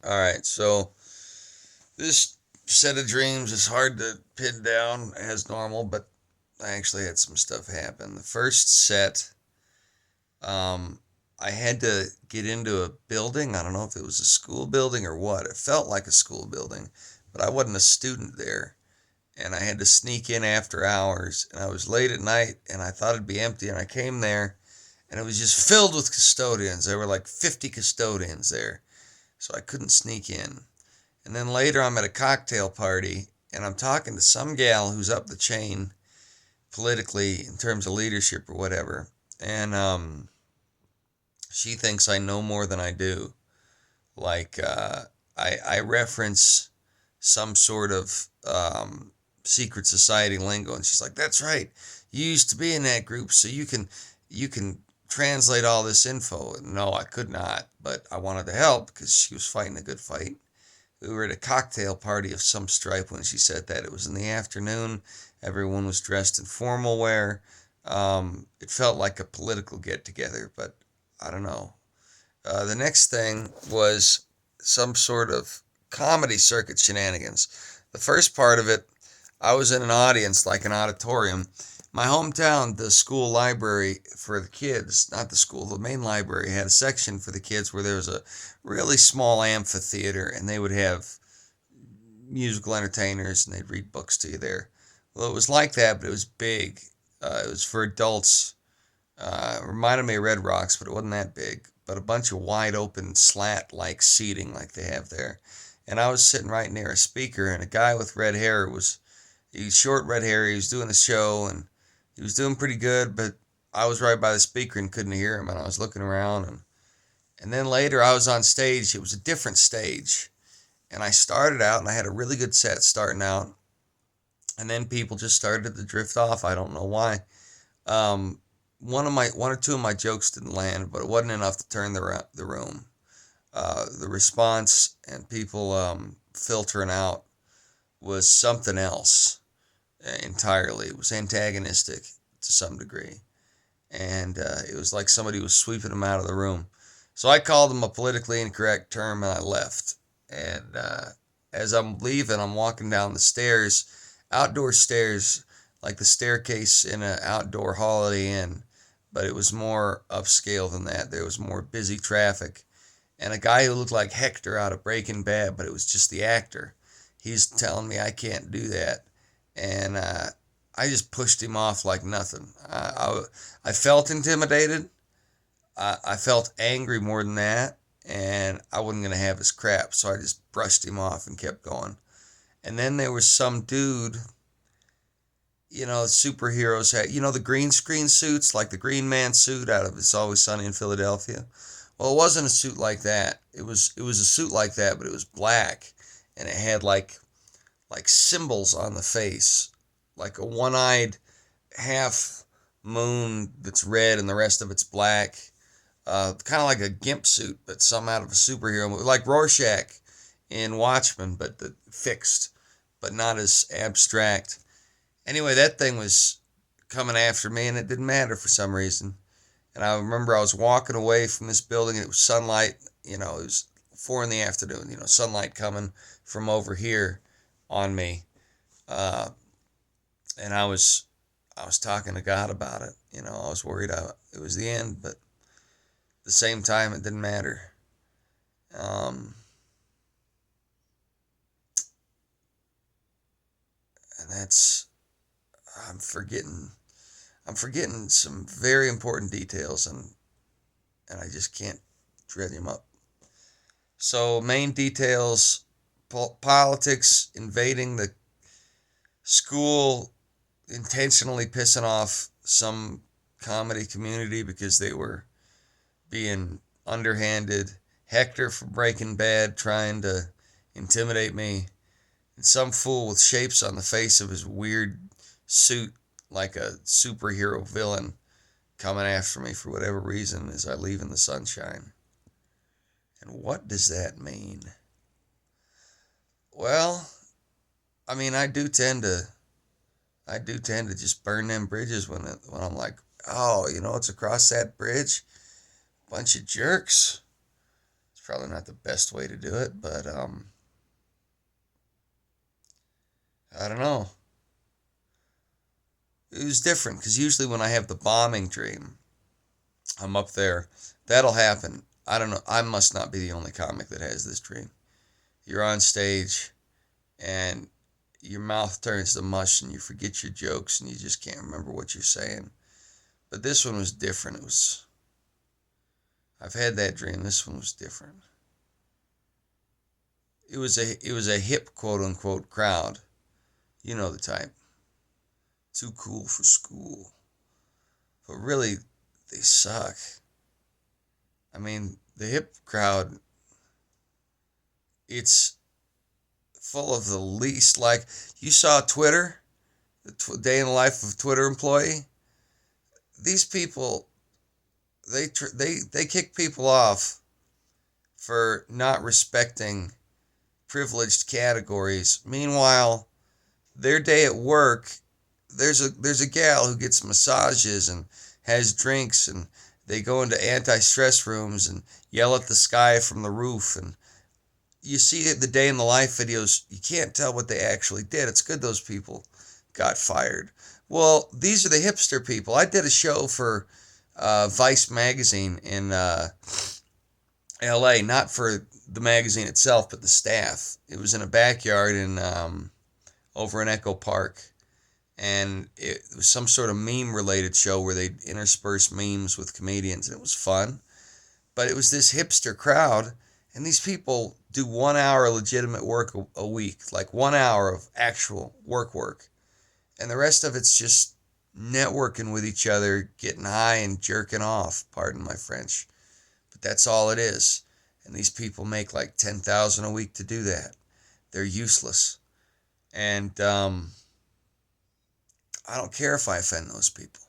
All right, so this set of dreams is hard to pin down as normal, but I actually had some stuff happen. The first set, um, I had to get into a building. I don't know if it was a school building or what. It felt like a school building, but I wasn't a student there. And I had to sneak in after hours. And I was late at night and I thought it'd be empty. And I came there and it was just filled with custodians. There were like 50 custodians there. So I couldn't sneak in. And then later I'm at a cocktail party and I'm talking to some gal who's up the chain politically in terms of leadership or whatever. And she thinks I know more than I do. Like I reference some sort of secret society lingo, and she's like, "That's right. You used to be in that group, so you can translate all this info." And no, I could not, but I wanted to help because she was fighting a good fight. We were at a cocktail party of some stripe when she said that. It was in the afternoon. Everyone was dressed in formal wear. It felt like a political get together, but I don't know. The next thing was some sort of comedy circuit shenanigans. The first part of it, I was in an audience, like an auditorium. My hometown, the school library for the kids, not the school, the main library had a section for the kids where there was a really small amphitheater and they would have musical entertainers and they'd read books to you there. Well, it was like that, but it was big. It was for adults. Reminded me of Red Rocks, but it wasn't that big. But a bunch of wide open slat like seating like they have there. And I was sitting right near a speaker, and a guy with red hair he was short red hair. He was doing a show, and he was doing pretty good. But I was right by the speaker and couldn't hear him, and I was looking around, and then later I was on stage. It was a different stage, and I started out, and I had a really good set starting out, and then people just started to drift off. I don't know why. Um, one or two of my jokes didn't land, but it wasn't enough to turn the room. The response and people filtering out was something else entirely. It was antagonistic to some degree, and it was like somebody was sweeping them out of the room. So I called them a politically incorrect term, and I left. And as I'm leaving, I'm walking down the stairs, outdoor stairs, like the staircase in an outdoor Holiday Inn, but it was more upscale than that. There was more busy traffic, and a guy who looked like Hector out of Breaking Bad, but it was just the actor. He's telling me I can't do that, and I just pushed him off like nothing. I felt intimidated. I felt angry more than that, and I wasn't gonna have his crap, so I just brushed him off and kept going. And then there was some dude, superheroes had, the green screen suits, like the Green Man suit out of It's Always Sunny in Philadelphia. Well, it wasn't a suit like that. It was a suit like that, but it was black, and it had like symbols on the face, like a one-eyed half moon that's red and the rest of it's black. Kind of like a gimp suit, but some out of a superhero movie, like Rorschach in Watchmen, but fixed, but not as abstract. Anyway, that thing was coming after me, and it didn't matter for some reason. And I remember I was walking away from this building, and it was sunlight. It was 4 in the afternoon. Sunlight coming from over here on me, uh, and I was talking to God about it. I was worried it was the end, but at the same time, it didn't matter. Um, and that's I'm forgetting. I'm forgetting some very important details, and I just can't dread them up. So main details: politics, invading the school, intentionally pissing off some comedy community because they were being underhanded. Hector from Breaking Bad trying to intimidate me. And some fool with shapes on the face of his weird suit, like a superhero villain, coming after me for whatever reason as I leave in the sunshine. And what does that mean? Well, I mean, I do tend to just burn them bridges when I'm like, oh, it's across that bridge, bunch of jerks. It's probably not the best way to do it, but I don't know. It was different because usually when I have the bombing dream, I'm up there. That'll happen. I don't know. I must not be the only comic that has this dream. You're on stage and your mouth turns to mush and you forget your jokes and you just can't remember what you're saying. But this one was different. I've had that dream. This one was different. It was a hip quote unquote crowd. You know the type. Too cool for school. But really they suck. I mean, the hip crowd, it's full of the least, like, you saw Twitter, the day in the life of Twitter employee. These people, they kick people off for not respecting privileged categories. Meanwhile, their day at work, there's a gal who gets massages and has drinks, and they go into anti-stress rooms and yell at the sky from the roof. And you see the day in the life videos, you can't tell what they actually did. It's good those people got fired. Well, these are the hipster people. I did a show for Vice magazine in LA, not for the magazine itself, but the staff. It was in a backyard in over in Echo Park, and it was some sort of meme related show where they'd intersperse memes with comedians, and it was fun. But it was this hipster crowd, and these people do 1 hour legitimate work a week, like 1 hour of actual work, and the rest of it's just networking with each other, getting high and jerking off. Pardon my French, but that's all it is. And these people make like 10,000 a week to do that. They're useless, and I don't care if I offend those people.